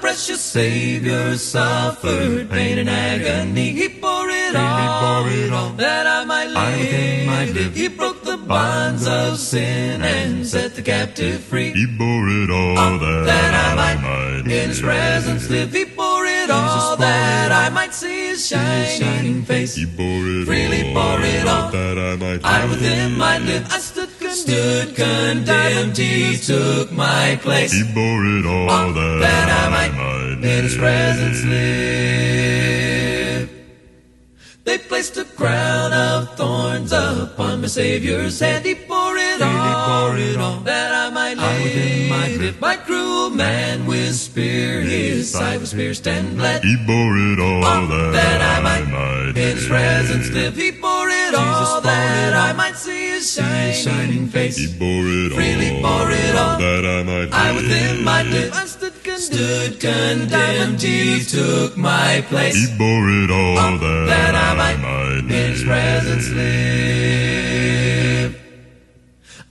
precious Savior suffered pain and agony. He bore it all, that I might live. He broke the bonds of sin and set the captive free. He bore it all, that I might in His presence live. He bore it all, that I might see His shining face. He bore it freely bore it all, that I might I with Him might live. I stood condemned, He took my place. He bore it all, that I might in His presence live. They placed a crown of thorns upon my Savior's head. He bore it all, that I might live. My cruel man with spear, His side was pierced and bled. He bore it all, that I might in His presence live. He bore it all, that I might see His shining face. He bore it freely bore it all, that I with Him might live. I stood condemned, He took my place. He bore it all, that I might in His presence live.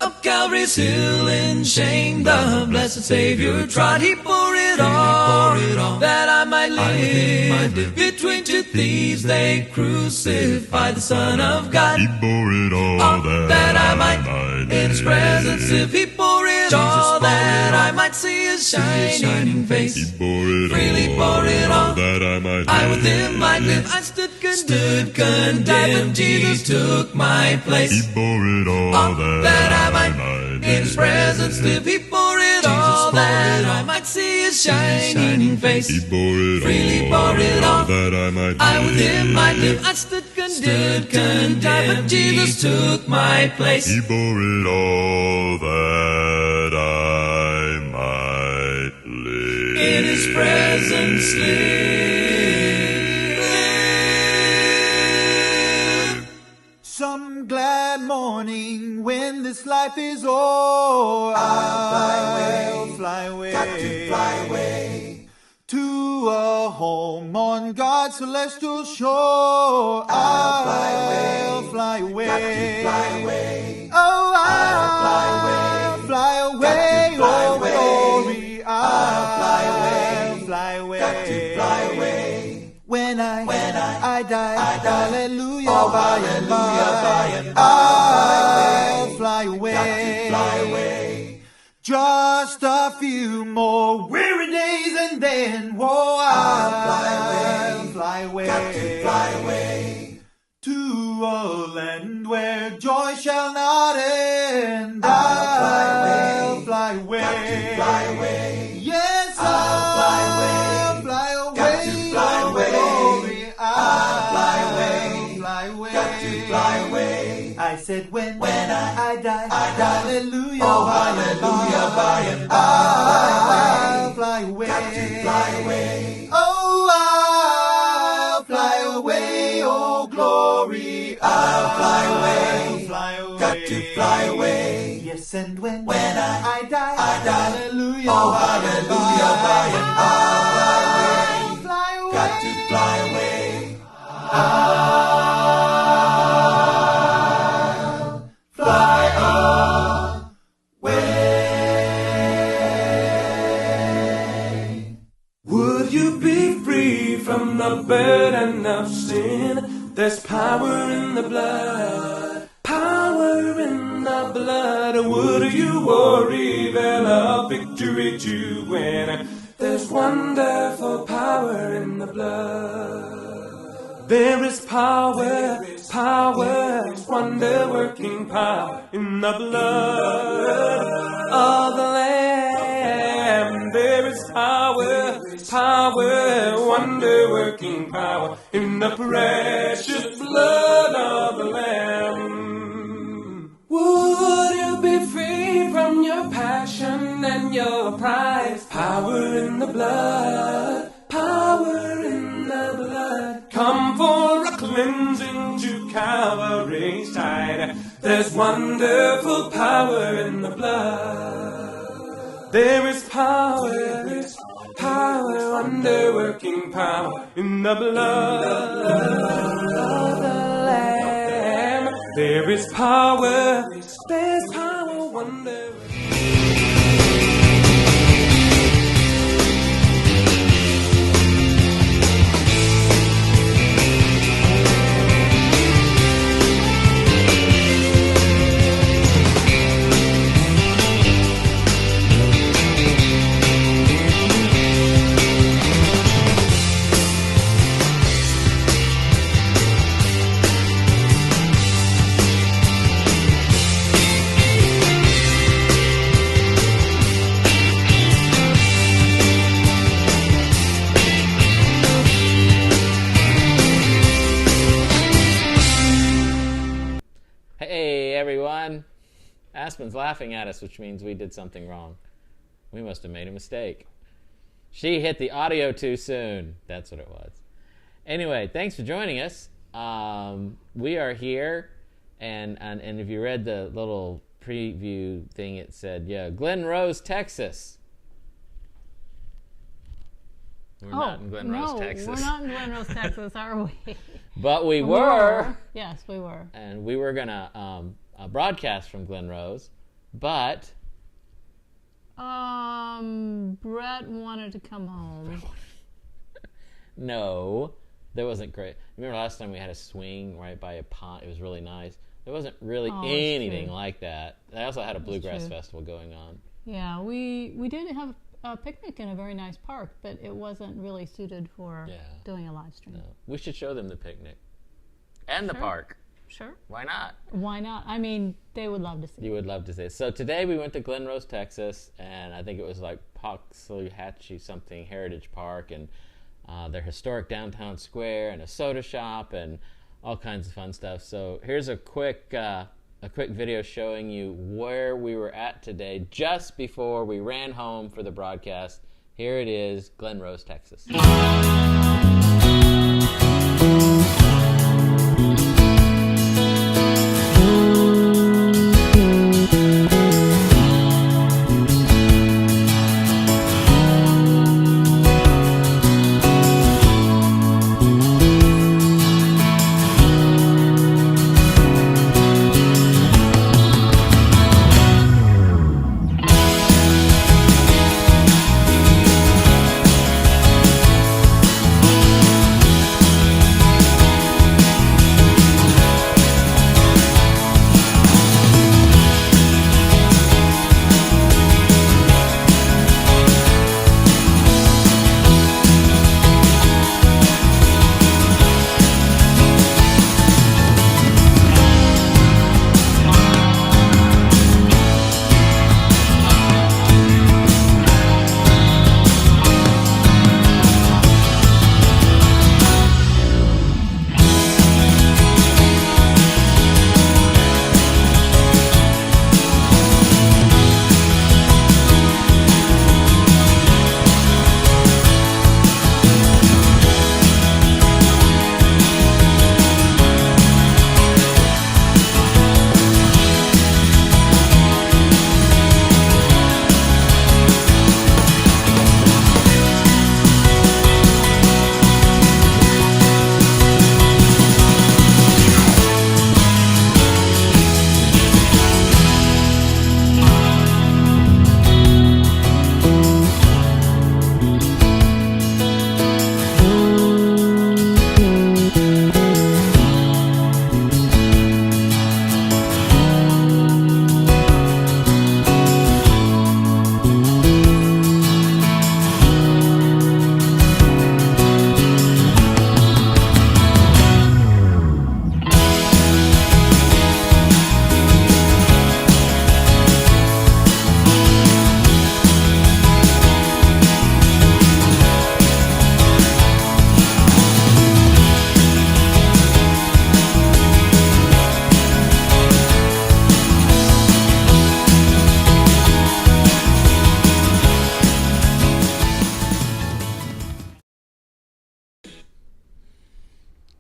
Up Calvary's hill in shame, the blessed Savior trod. He bore it all, that I might live. Between two thieves they crucified the Son of God. He bore it all, that I might in His presence live. He bore it all, that I might see His shining face. He bore it freely bore it all, that I with Him might live. I stood condemned, Jesus took my place. He bore it all, that I might in His presence live. He bore it all, that I might see His shining face. He bore it freely bore it all, that I with Him might live. I stood condemned, but Jesus took my place. He bore it all that I might live. In His presence live. Some glad morning when this life is o'er, I'll fly away, got to fly away to a home on God's celestial shore. I'll fly away, got to fly away. Oh, I'll fly fly away, got to fly oh away. glory, I'll fly away, got to fly away. When I die, hallelujah, Oh, by and hallelujah, by and by. I'll fly away, Got to fly away. Just a few more weary days and then, whoa, I'll fly away. Got to fly away. to a land where joy shall not end. I'll fly away, Got to fly away. yes, I'll fly away. fly away, Got to fly oh, away. glory, I'll fly away. fly away, Got to fly away. I said when I die, hallelujah, Oh, hallelujah, by and by. I'll fly away, Got to fly away. oh, I'll fly away, oh glory, I'll fly away. fly away, Got to fly away. yes, and when I die, hallelujah, Oh, hallelujah, by and by. I'll fly away, Got to fly away. Fly away. Would you be free from the burden of sin? There's power in the blood, power in the blood. Would you worry there's a victory to win? There's wonderful power in the blood. There is power, wonder-working power in the blood of the Lamb. There is power, wonder-working power in the precious blood of the Lamb. Would you be free from your passion and your pride? Power in the blood, power in the blood. Come for a cleansing to Calvary's side. There's wonderful power in the blood. There is power, wonder-working power in the blood of the Lamb. There is power, wonder. Aspen's laughing at us, which means we did something wrong. We must have made a mistake. She hit the audio too soon. That's what it was. Anyway, thanks for joining us. We are here, and if you read the little preview thing, it said, Glen Rose, Texas. We're not in Glen Rose, Texas. We're not in Glen Rose, Texas, are we? But we were. Yes, we were. And we were going to broadcast from Glen Rose, but... Brett wanted to come home. No, that wasn't great. Remember last time we had a swing right by a pond? It was really nice. There wasn't really anything like that. I also had a bluegrass festival going on. Yeah, we did have a picnic in a very nice park, but it wasn't really suited for doing a live stream. No. We should show them the picnic and the park. Sure. Why not? Why not? I mean, they would love to see it. You would love to see it. So today we went to Glen Rose, Texas, and I think it was like Poxleyhatchee something Heritage Park, and their historic downtown square, and a soda shop, and all kinds of fun stuff. So here's a quick video showing you where we were at today, just before we ran home for the broadcast. Here it is, Glen Rose, Texas.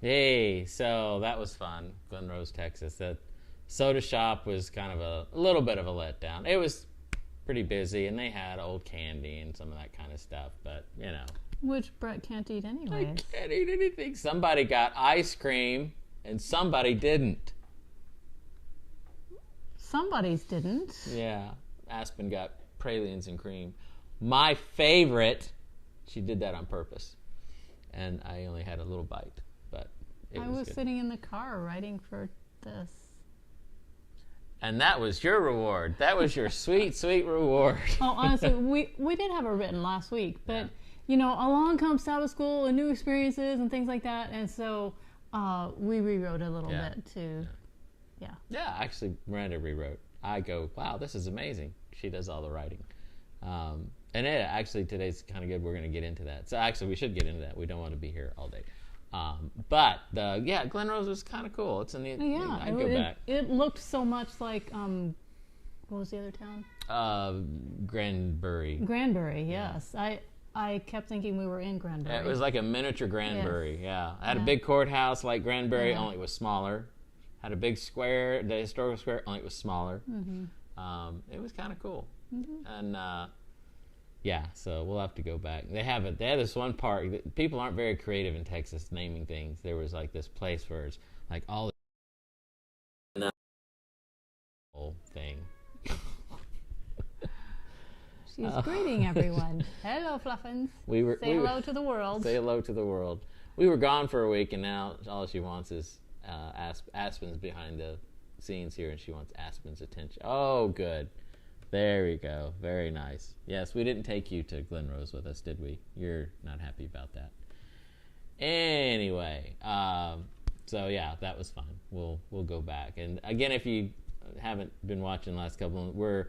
Hey, so that was fun, Glen Rose, Texas. That soda shop was kind of a little bit of a letdown. It was pretty busy, and they had old candy and some of that kind of stuff, but, you know. Which Brett can't eat anyway. I can't eat anything. Somebody got ice cream, and somebody didn't. Somebody's didn't. Yeah, Aspen got pralines and cream. My favorite, she did that on purpose, and I only had a little bite. I was sitting in the car writing for this. And that was your reward. That was your sweet, sweet reward. Oh, honestly, we did have it written last week, but you know, along comes Sabbath school and new experiences and things like that, and so we rewrote a little bit too. Yeah, actually, Miranda rewrote. I go, wow, this is amazing. She does all the writing. And actually, today's kind of good. We're going to get into that. So actually, we should get into that. We don't want to be here all day. But Glen Rose was kind of cool. It's in the I'd go back. It looked so much like What was the other town? Granbury. Granbury, yes. I kept thinking we were in Granbury. It was like a miniature Granbury, yeah. It had a big courthouse like Granbury, only it was smaller. Had a big square, the historical square, only it was smaller. It was kind of cool. And yeah, so we'll have to go back. They had this one park. People aren't very creative in Texas naming things. There was like this place where it's like all the whole thing. She's greeting everyone. Hello, Fluffins. Say hello to the world. Say hello to the world. We were gone for a week, and now all she wants is Aspen's behind the scenes here, and she wants Aspen's attention. Oh, good. There we go. Very nice. Yes, we didn't take you to Glen Rose with us, did we? You're not happy about that. Anyway, so yeah, that was fun. We'll go back. And again, if you haven't been watching the last couple, we're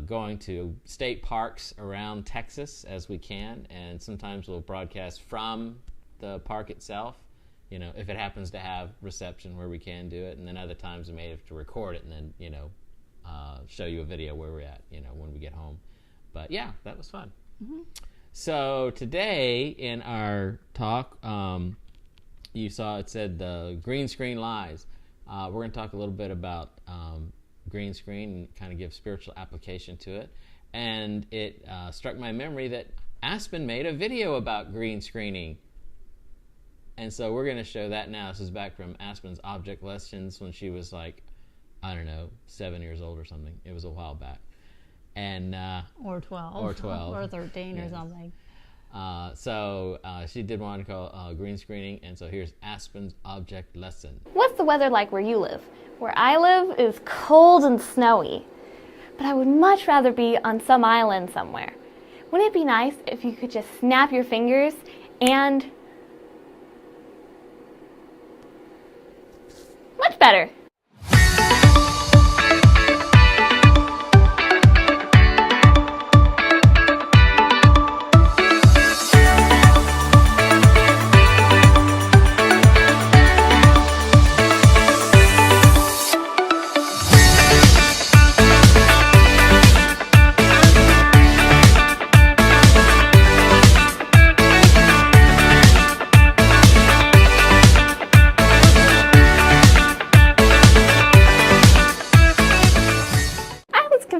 going to state parks around Texas as we can, and sometimes we'll broadcast from the park itself, you know, if it happens to have reception where we can do it, and then other times we may have to record it and then, you know, show you a video where we're at, you know, when we get home. But yeah, that was fun. So today in our talk, you saw it said the green screen lies. We're going to talk a little bit about green screen and kind of give spiritual application to it. And it struck my memory that Aspen made a video about green screening. And so we're going to show that now. This is back from Aspen's object lessons when she was like, I don't know, 7 years old or something. It was a while back. And or 12. Or 12. Or 13 or something. So she did one called green screening, and so here's Aspen's object lesson. What's the weather like where you live? Where I live is cold and snowy, but I would much rather be on some island somewhere. Wouldn't it be nice if you could just snap your fingers and... Much better.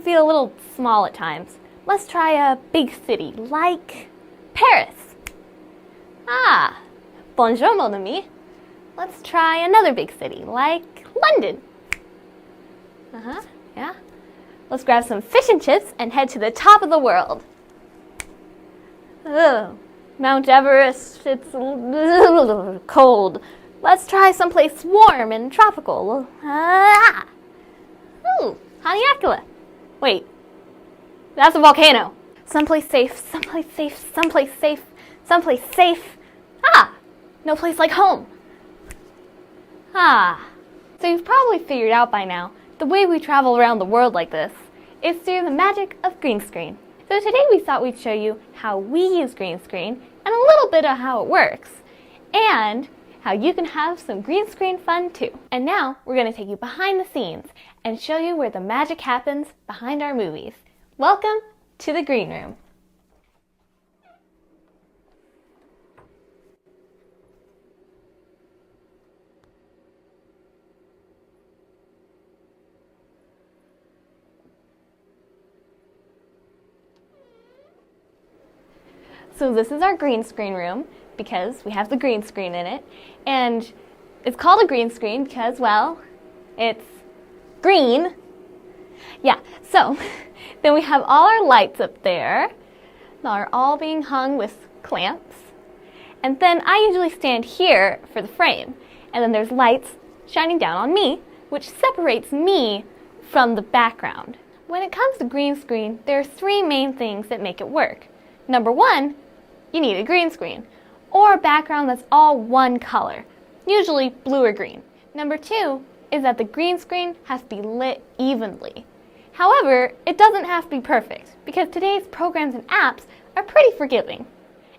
A little small at times. Let's try a big city like Paris. Ah, bonjour mon ami. Let's try another big city like London. Yeah. Let's grab some fish and chips and head to the top of the world. Ugh, Mount Everest, it's cold. Let's try someplace warm and tropical. Haleakala. Wait, that's a volcano. Someplace safe, someplace safe, someplace safe, someplace safe. No place like home. So you've probably figured out by now, the way we travel around the world like this is through the magic of green screen. So today we thought we'd show you how we use green screen and a little bit of how it works, and how you can have some green screen fun too. And now we're going to take you behind the scenes and show you where the magic happens behind our movies. Welcome to the green room. So this is our green screen room because we have the green screen in it. And it's called a green screen because, well, it's green. Yeah, so then we have all our lights up there. They're all being hung with clamps. And then I usually stand here for the frame. And then there's lights shining down on me, which separates me from the background. When it comes to green screen, there are three main things that make it work. Number one, you need a green screen, or a background that's all one color, usually blue or green. Number two is that the green screen has to be lit evenly. However, it doesn't have to be perfect, because today's programs and apps are pretty forgiving.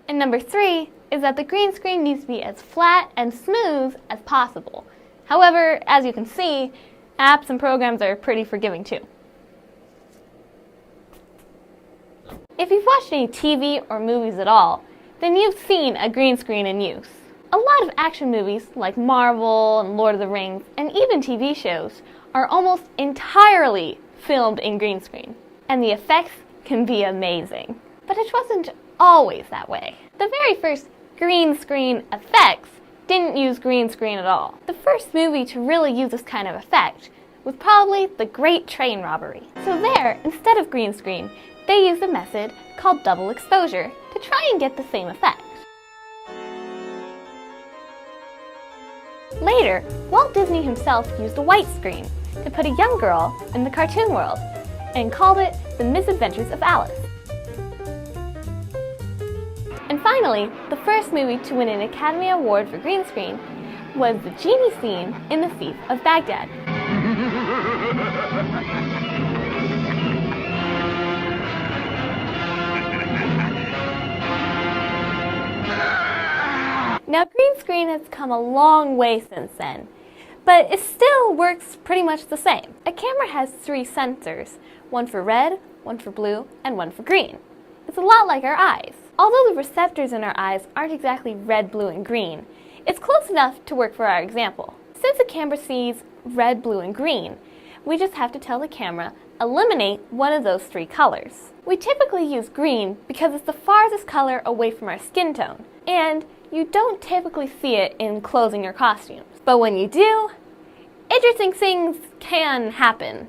And number three is that the green screen needs to be as flat and smooth as possible. However, as you can see, apps and programs are pretty forgiving too. If you've watched any TV or movies at all, then you've seen a green screen in use. A lot of action movies like Marvel and Lord of the Rings and even TV shows are almost entirely filmed in green screen. And the effects can be amazing. But it wasn't always that way. The very first green screen effects didn't use green screen at all. The first movie to really use this kind of effect was probably The Great Train Robbery. So there, instead of green screen, they used a method called double exposure to try and get the same effect. Later, Walt Disney himself used a white screen to put a young girl in the cartoon world and called it The Misadventures of Alice. And finally, the first movie to win an Academy Award for green screen was the genie scene in The Thief of Baghdad. Now, green screen has come a long way since then, but it still works pretty much the same. A camera has 3 sensors, one for red, one for blue, and one for green. It's a lot like our eyes. Although the receptors in our eyes aren't exactly red, blue, and green, it's close enough to work for our example. Since the camera sees red, blue, and green, we just have to tell the camera, eliminate one of those 3 colors. We typically use green because it's the farthest color away from our skin tone, and you don't typically see it in clothes or costumes. But when you do, interesting things can happen.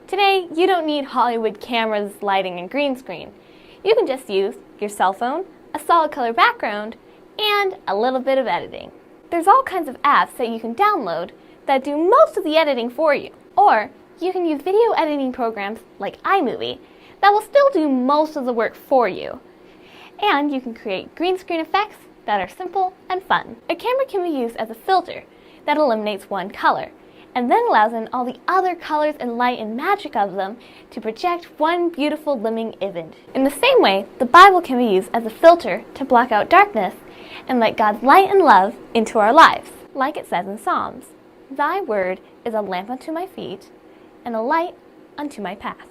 Today, you don't need Hollywood cameras, lighting, and green screen. You can just use your cell phone, a solid color background, and a little bit of editing. There's all kinds of apps that you can download that do most of the editing for you. Or you can use video editing programs like iMovie that will still do most of the work for you. And you can create green screen effects that are simple and fun. A camera can be used as a filter that eliminates one color, and then allows in all the other colors and light and magic of them to project one beautiful living image. In the same way, the Bible can be used as a filter to block out darkness and let God's light and love into our lives. Like it says in Psalms, "Thy word is a lamp unto my feet and a light unto my path."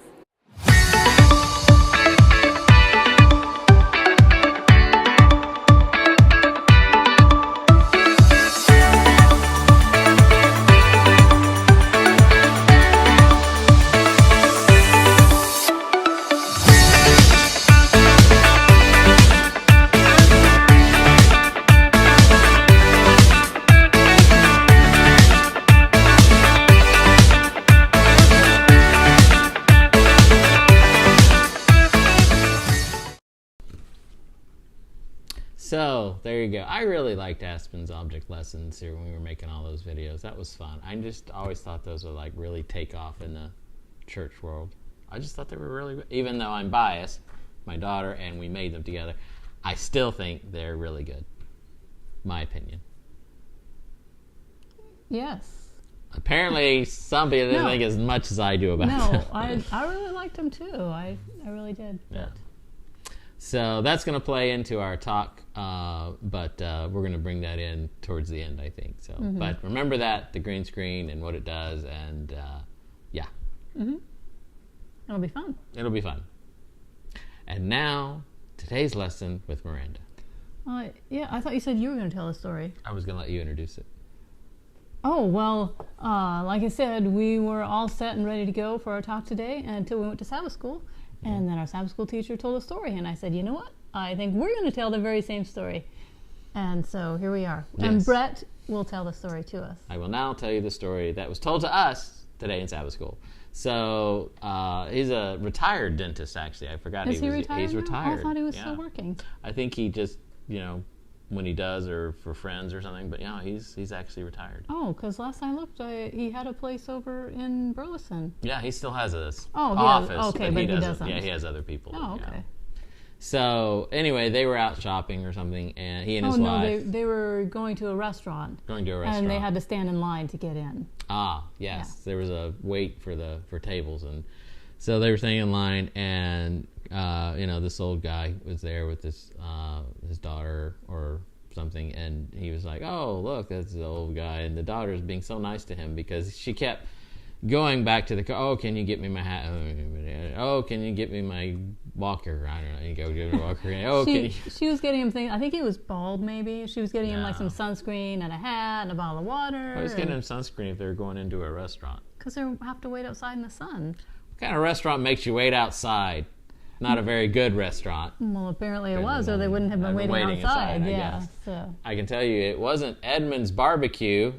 So, there you go. I really liked Aspen's object lessons here when we were making all those videos. That was fun. I just always thought those would like really take off in the church world. I just thought they were really good. Even though I'm biased, my daughter and we made them together, I still think they're really good. My opinion. Yes. Apparently, some people didn't think as much as I do about them. No, I really liked them too. I really did. Yeah. So that's going to play into our talk, but we're going to bring that in towards the end, I think. So, But remember that, the green screen and what it does, and yeah. Mm-hmm. It'll be fun. It'll be fun. And now, today's lesson with Miranda. Yeah, I thought you said you were going to tell a story. I was going to let you introduce it. Oh, well, like I said, we were all set and ready to go for our talk today until we went to Sabbath school. And then our Sabbath school teacher told a story, and I said, you know what? I think we're going to tell the very same story. And so here we are. Yes. And Brett will tell the story to us. I will now tell you the story that was told to us today in Sabbath school. So he's a retired dentist, actually. I forgot Is he retired he's now? retired. I thought he was still working. I think he just, when he does or for friends or something, but he's actually retired. Oh, because last I looked, he had a place over in Burleson. Yeah, he still has a Oh, office. Okay, but he doesn't. Yeah, he has other people. Oh, okay. So anyway, they were out shopping or something, and he and his wife. They were going to a restaurant. Going to a restaurant. And they had to stand in line to get in. Ah, yes. Yeah. There was a wait for tables, and so they were standing in line, and this old guy was there with his daughter or something, and he was like, "Oh, look, that's the old guy," and the daughter's being so nice to him because she kept going back to the car. Oh, can you get me my hat? Oh, can you get me my walker? I don't know. You go get a walker. Oh, she was getting him things. I think he was bald. Maybe she was getting him like some sunscreen and a hat and a bottle of water. I was getting him sunscreen if they were going into a restaurant. Because they have to wait outside in the sun. What kind of restaurant makes you wait outside? Not a very good restaurant. Well, apparently it was, or they wouldn't have been waiting outside. Yeah. So. I can tell you, it wasn't Edmund's Barbecue.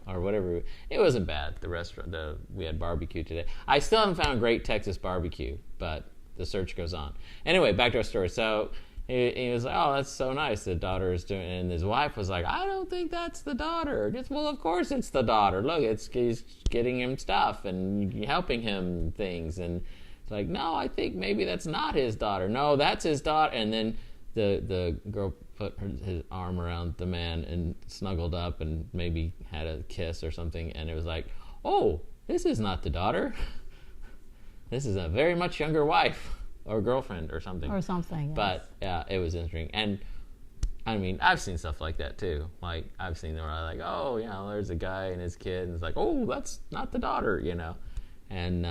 Or whatever. It wasn't bad. The restaurant, we had barbecue today. I still haven't found great Texas barbecue, but the search goes on. Anyway, back to our story. So he was like, "Oh, that's so nice." The daughter is doing, and his wife was like, "I don't think that's the daughter." Well, of course it's the daughter. Look, he's getting him stuff and helping him things, and it's like, "No, I think maybe that's not his daughter. No, that's his daughter." And then the girl put his arm around the man and snuggled up and maybe had a kiss or something, and it was like, "Oh, this is not the daughter. This is a very much younger wife or girlfriend or something." Or something. Yes. But yeah, it was interesting. And I mean, I've seen stuff like that too. Like I've seen them where I'm like, "Oh, there's a guy and his kid," and it's like, "Oh, that's not the daughter," And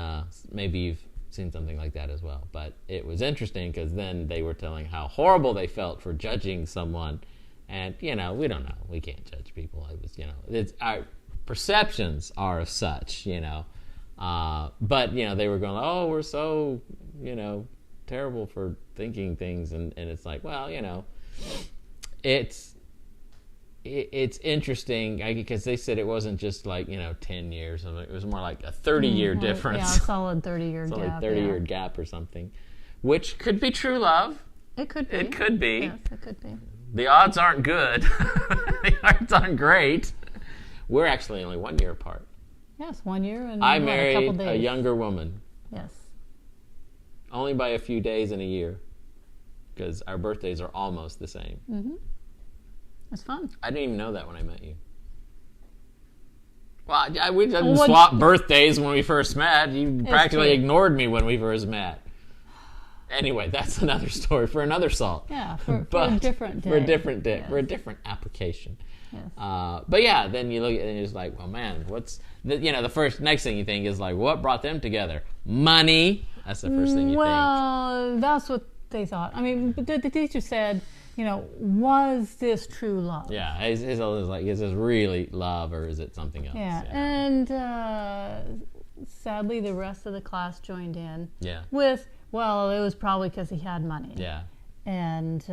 maybe you've seen something like that as well. But it was interesting because then they were telling how horrible they felt for judging someone, and we don't know. We can't judge people. It was it's our perceptions are such, but they were going, "Oh, we're so terrible for thinking things," and it's like, well, it's interesting because they said it wasn't just like 10 years. It was more like a 30-year difference. Yeah, a solid 30-year gap. Solid 30-year gap or something, which could be true love. It could be. It could be. Yes, it could be. The odds aren't good. The odds aren't great. We're actually only 1 year apart. Yes, 1 year and I a married couple days. a younger woman. Yes. Only by a few days in a year, because our birthdays are almost the same. Mm-hmm. It's fun. I didn't even know that when I met you. Well, we didn't swap birthdays when we first met. You practically ignored me when we first met. Anyway, that's another story for another SALT. Yeah, for a different day. For a different day. Yes. For a different application. Yes. But yeah, then you look at it and you're just like, well, man, what's the next thing you think is like, what brought them together? Money. That's the first thing you think. Well, that's what they thought. I mean, the teacher said, was this true love? Yeah, his is like, is this really love or is it something else? Yeah, and sadly, the rest of the class joined in. Yeah. With, well, it was probably because he had money. Yeah. And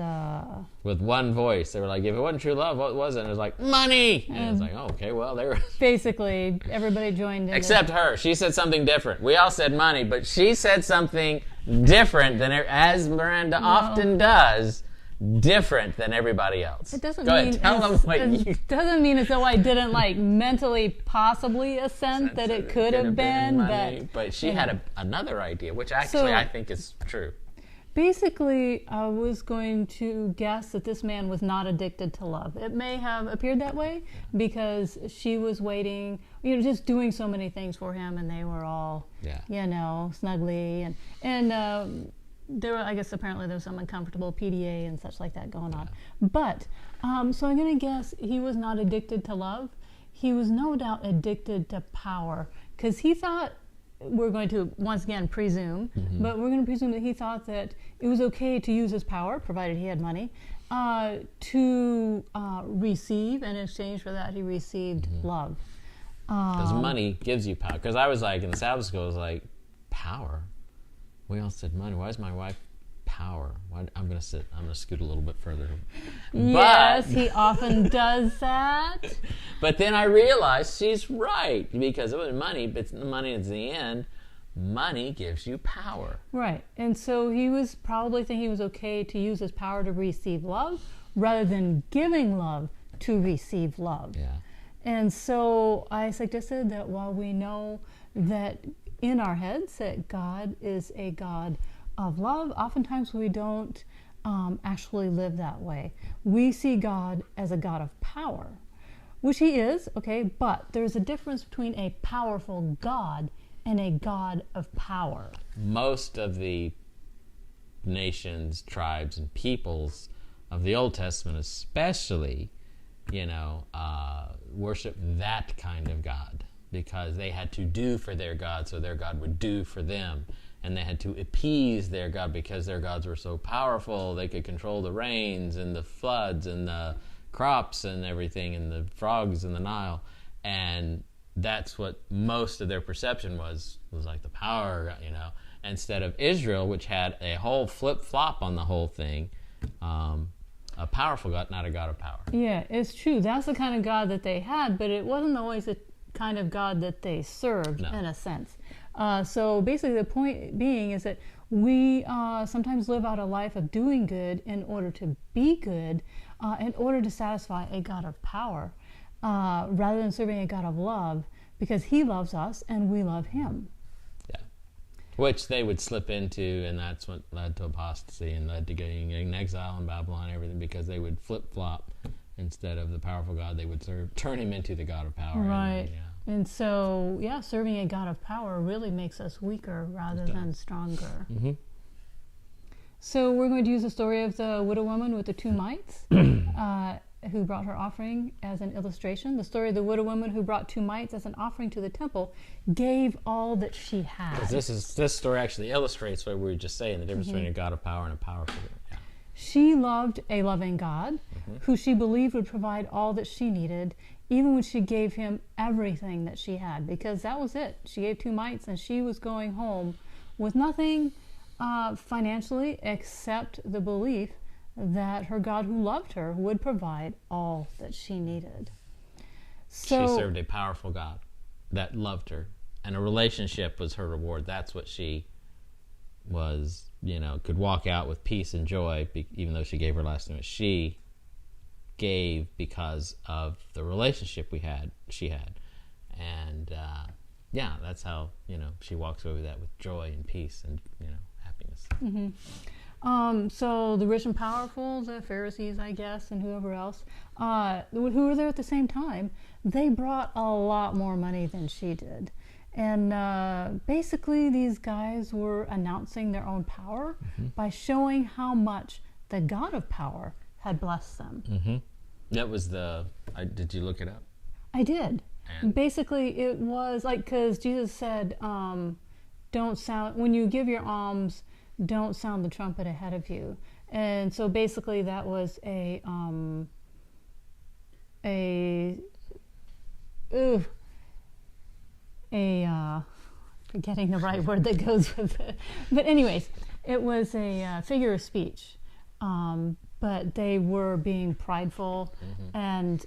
with one voice, they were like, if it wasn't true love, what was it? And it was like, money. And it was like, oh, okay, well, they were. Basically, everybody joined in. Except her. She said something different. We all said money, but she said something different than, as Miranda often does, different than everybody else. It doesn't Go mean ahead, tell them what you... doesn't mean as though I didn't mentally possibly assent that it could have been money, but she had another idea, which actually I think is true. Basically, I was going to guess that this man was not addicted to love. It may have appeared that way because she was waiting, just doing so many things for him, and they were all, snuggly, and there were, I guess, apparently there was some uncomfortable PDA and such like that going on. But so I'm going to guess he was not addicted to love. He was no doubt addicted to power because he thought. We're going to once again presume, but we're going to presume that he thought that it was okay to use his power, provided he had money, to receive, and in exchange for that, he received love. Because money gives you power. Because I was like, in the Sabbath school, I was like, power? We all said money. Why is my wife power. I'm gonna scoot a little bit further. Yes, he often does that. But then I realized she's right, because it was money, but money is the end. Money gives you power. Right. And so he was probably thinking it was okay to use his power to receive love rather than giving love to receive love. Yeah. And so I suggested that while we know that in our heads that God is a God of love, oftentimes we don't actually live that way. We see God as a God of power, which he is, okay, but there's a difference between a powerful God and a God of power. Most of the nations, tribes, and peoples of the Old Testament especially, worship that kind of God, because they had to do for their God so their God would do for them. And they had to appease their God because their gods were so powerful. They could control the rains and the floods and the crops and everything and the frogs in the Nile. And that's what most of their perception was like the power, instead of Israel, which had a whole flip-flop on the whole thing. A powerful God, not a God of power. Yeah, it's true. That's the kind of God that they had, but it wasn't always the kind of God that they served, in a sense. So basically the point being is that we sometimes live out a life of doing good in order to be good, in order to satisfy a God of power, rather than serving a God of love, because he loves us and we love him. Yeah. Which they would slip into, and that's what led to apostasy and led to getting in exile in Babylon and everything, because they would flip-flop. Instead of the powerful God they would serve, turn him into the God of power. Right. And so, serving a God of power really makes us weaker rather than stronger. Mm-hmm. So we're going to use the story of the widow woman with the 2 mites who brought her offering as an illustration. The story of the widow woman who brought 2 mites as an offering to the temple gave all that she had. This story actually illustrates what we were just saying, the difference between a God of power and a powerful God. Yeah. She loved a loving God who she believed would provide all that she needed, even when she gave him everything that she had, because that was it. She gave 2 mites and she was going home with nothing financially except the belief that her God who loved her would provide all that she needed. So, she served a powerful God that loved her, and a relationship was her reward. That's what she was, could walk out with peace and joy, even though she gave her last name. She gave because of the relationship she had. And, that's how, she walks away with that, with joy and peace and, happiness. Mm-hmm. So the rich and powerful, the Pharisees, I guess, and whoever else, who were there at the same time, they brought a lot more money than she did. And basically these guys were announcing their own power by showing how much the God of power had blessed them. Mm-hmm. That was did you look it up? I did. And basically it was like, because Jesus said, when you give your alms, don't sound the trumpet ahead of you. And so basically that was forgetting the right word that goes with it. But anyways, it was a figure of speech. But they were being prideful and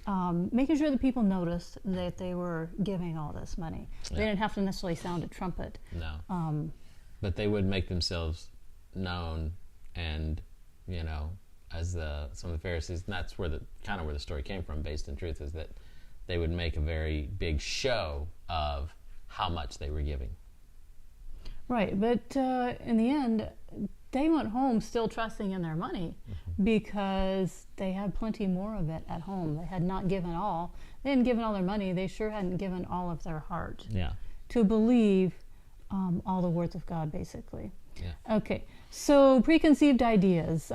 making sure that people noticed that they were giving all this money. Yeah. They didn't have to necessarily sound a trumpet. No. But they would make themselves known, and as some of the Pharisees, and that's where where the story came from, based in truth, is that they would make a very big show of how much they were giving. Right, but in the end, they went home still trusting in their money because they had plenty more of it at home. They had not given all. They hadn't given all their money. They sure hadn't given all of their heart to believe all the words of God, basically. Yeah. Okay, so preconceived ideas.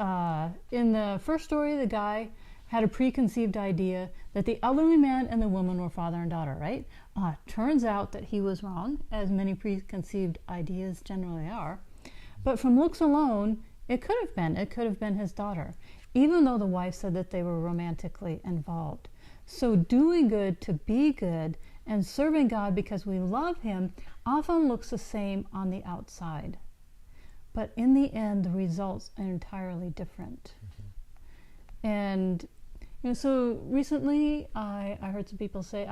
In the first story, the guy had a preconceived idea that the elderly man and the woman were father and daughter, right? Turns out that he was wrong, as many preconceived ideas generally are. But from looks alone, it could have been his daughter, even though the wife said that they were romantically involved. So doing good to be good and serving God because we love him often looks the same on the outside. but in the end, the results are entirely different. And so recently, I've heard people say,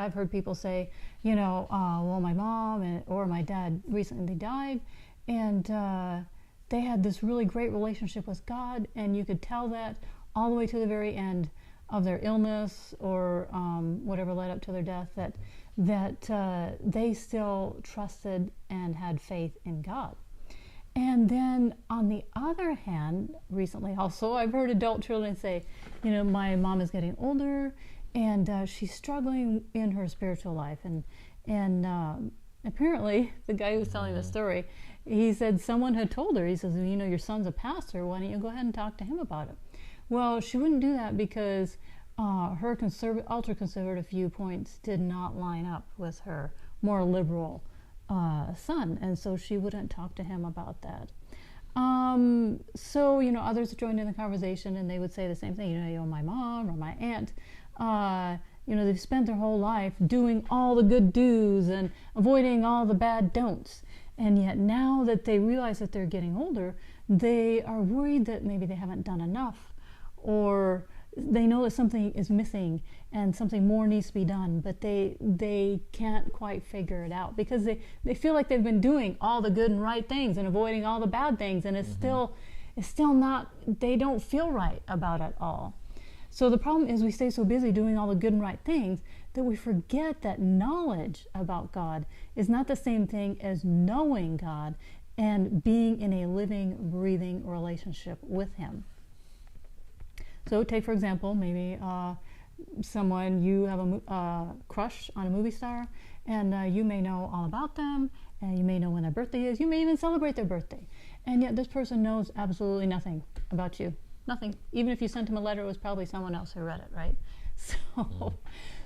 well, my mom or my dad recently died, and they had this really great relationship with God, and you could tell that all the way to the very end of their illness or whatever led up to their death, that they still trusted and had faith in God. And then on the other hand, recently also, I've heard adult children say, my mom is getting older and she's struggling in her spiritual life. And apparently, the guy who was telling the story, he said someone had told her, he says, your son's a pastor, why don't you go ahead and talk to him about it? Well, she wouldn't do that because her ultra-conservative viewpoints did not line up with her more liberal son, and so she wouldn't talk to him about that. So others joined in the conversation, and they would say the same thing. My mom or my aunt, they've spent their whole life doing all the good do's and avoiding all the bad don'ts, and yet now that they realize that they're getting older, they are worried that maybe they haven't done enough, or they know that something is missing and something more needs to be done, but they can't quite figure it out because they feel like they've been doing all the good and right things and avoiding all the bad things, and it's still not, they don't feel right about it all. So the problem is we stay so busy doing all the good and right things that we forget that knowledge about God is not the same thing as knowing God and being in a living, breathing relationship with Him. So take, for example, maybe someone, you have a crush on a movie star, and you may know all about them, and you may know when their birthday is, you may even celebrate their birthday, and yet this person knows absolutely nothing about you. Nothing. Even if you sent him a letter, it was probably someone else who read it, right?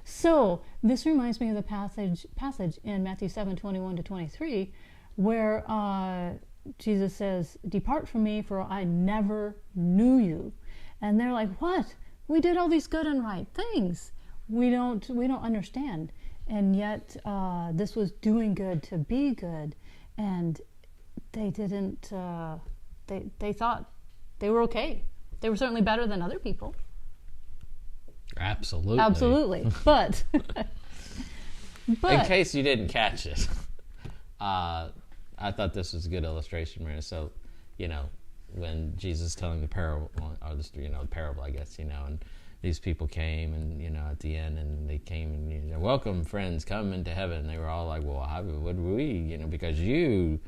So this reminds me of the passage in Matthew 7:21-23, where Jesus says, "Depart from me, for I never knew you." And they're like, "What? We did all these good and right things. We don't understand." And yet, this was doing good to be good, and they didn't. They thought they were okay. They were certainly better than other people. Absolutely. But in case you didn't catch it, I thought this was a good illustration, Marina. So, when Jesus is telling the parable, or the parable, I guess, and these people came, and at the end, and they came, and welcome, friends, come into heaven. And they were all like, well, how would we, because you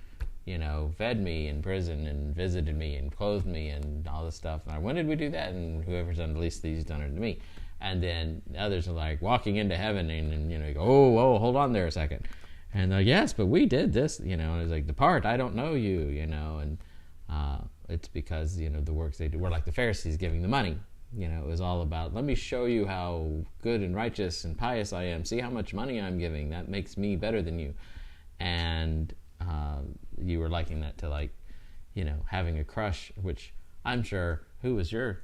fed me in prison and visited me and clothed me and all this stuff. And when did we do that? And whoever's done the least of these done it to me. And then others are like walking into heaven, and you go, oh, hold on there a second. And yes, but we did this, and it's like, depart, I don't know you, and it's because, the works they do were like the Pharisees giving the money. It was all about, let me show you how good and righteous and pious I am. See how much money I'm giving. That makes me better than you. And you were liking that to having a crush, which I'm sure, who was your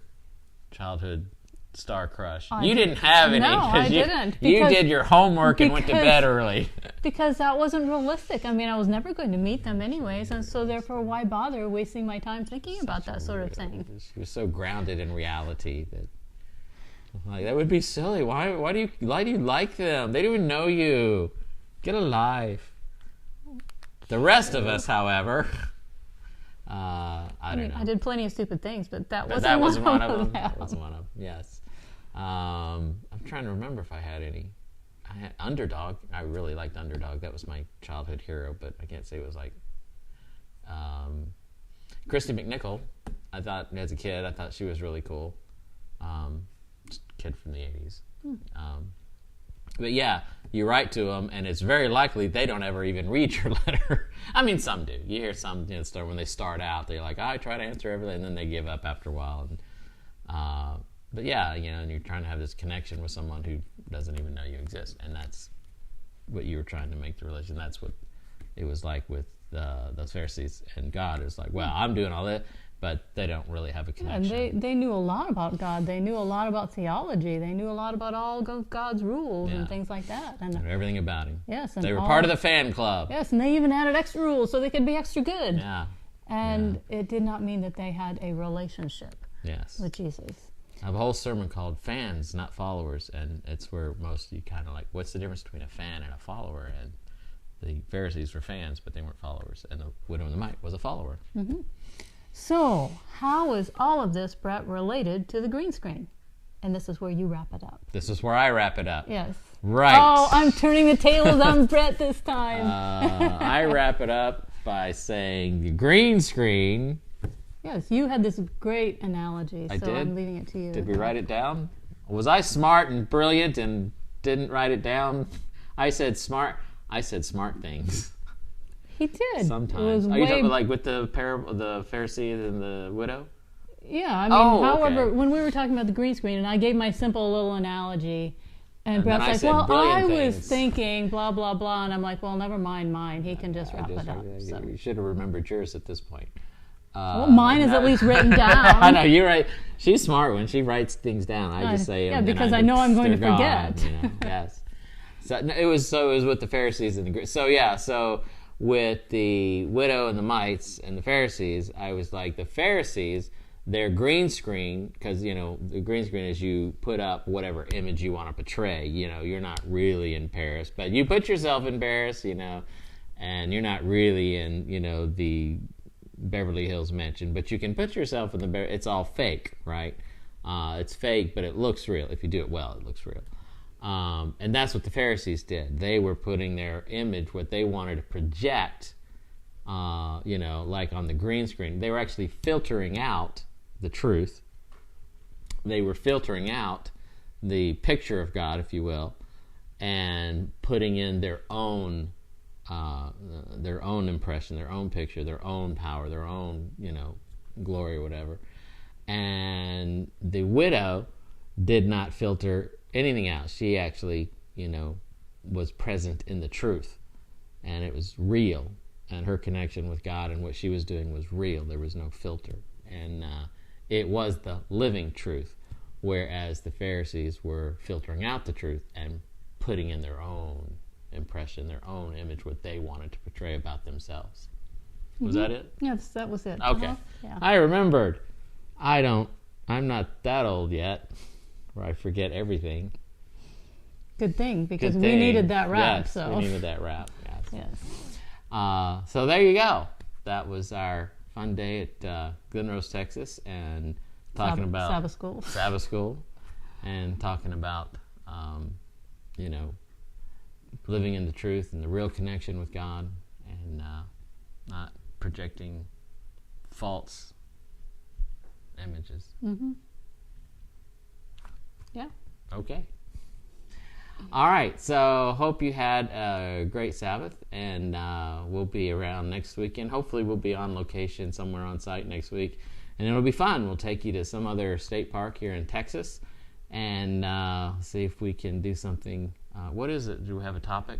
childhood star crush? You didn't have any. No, I didn't. You did your homework and went to bed early. Because that wasn't realistic. I mean, I was never going to meet them anyways, and so therefore, why bother wasting my time thinking about that sort of thing? She was so grounded in reality that, that would be silly. Why do you like them? They don't even know you. Get a life. The rest of us, however, I don't know. I did plenty of stupid things, but that wasn't one of them. That wasn't one of them. Yes. I'm trying to remember if I had any. I had Underdog. I really liked Underdog. That was my childhood hero, but I can't say it was like Christy McNichol. I thought, as a kid, she was really cool. Kid from the 80s. But yeah, you write to them, and it's very likely they don't ever even read your letter. I mean, some do. You hear some, when they start out, they're like, I try to answer everything, and then they give up after a while. And, but yeah, and you're trying to have this connection with someone who doesn't even know you exist, and that's what you were trying to make the religion. That's what it was like with those Pharisees and God. It's like, well, I'm doing all that, but they don't really have a connection. And they knew a lot about God. They knew a lot about theology. They knew a lot about all of God's rules and things like that. And everything about Him. Yes. And they were part of the fan club. Yes, and they even added extra rules so they could be extra good. Yeah. And it did not mean that they had a relationship with Jesus. I have a whole sermon called Fans, Not Followers, and it's where most of you kind of like, what's the difference between a fan and a follower? And the Pharisees were fans, but they weren't followers, and the widow in the mite was a follower. Mm-hmm. So, how is all of this, Brett, related to the green screen? And this is where you wrap it up. This is where I wrap it up. Yes. Right. Oh, I'm turning the tables on Brett this time. I wrap it up by saying the green screen. Yes, you had this great analogy, I so did? I'm leaving it to you. Did we write it down? Was I smart and brilliant and didn't write it down? I said smart things. He did. Sometimes. Are you talking like with the parable, the Pharisee and the widow? Yeah, I mean, however, when we were talking about the green screen, and I gave my simple little analogy, and Brett's like, well, I was thinking blah, blah, blah, and I'm like, well, never mind mine. He can just wrap it up. So. You should have remembered yours at this point. Well, mine is at least written down. I know, you're right. She's smart when she writes things down. I just say yeah, because I know I'm going to forget. Yes. So it was with the Pharisees and the so with the widow and the mites and the Pharisees, I was like, the Pharisees, their green screen, because the green screen is you put up whatever image you want to portray. You're not really in Paris, but you put yourself in Paris, and you're not really in the Beverly Hills mansion, but you can put yourself in it's all fake, right? It's fake, but it looks real. If you do it well, it looks real. And that's what the Pharisees did. They were putting their image, what they wanted to project, like on the green screen. They were actually filtering out the truth. They were filtering out the picture of God, if you will, and putting in their own impression, their own picture, their own power, their own, glory or whatever. And the widow did not filter anything out. She actually, was present in the truth, and it was real, and her connection with God and what she was doing was real. There was no filter, and it was the living truth, whereas the Pharisees were filtering out the truth and putting in their own impression, their own image, what they wanted to portray about themselves. Was that it? Yes, that was it. Okay. Yeah. I remembered. I'm not that old yet, where I forget everything. Good thing, because we needed that rap. Yes, so. We needed that rap. Yes. So there you go. That was our fun day at Glen Rose, Texas, and talking about Sabbath school, and talking about living in the truth and the real connection with God, and not projecting false images. Mm-hmm. Yeah. Okay. All right. So hope you had a great Sabbath, and we'll be around next weekend. Hopefully we'll be on location somewhere on site next week, and it'll be fun. We'll take you to some other state park here in Texas, and see if we can do something. What is it? Do we have a topic?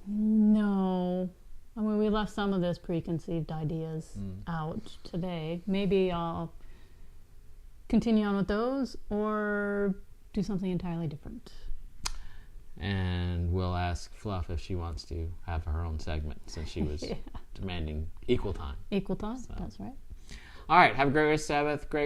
No. I mean, we left some of this preconceived ideas out today. Maybe I'll continue on with those or do something entirely different. And we'll ask Fluff if she wants to have her own segment, since she was demanding equal time. Equal time, so. That's right. All right. Have a great Sabbath. Great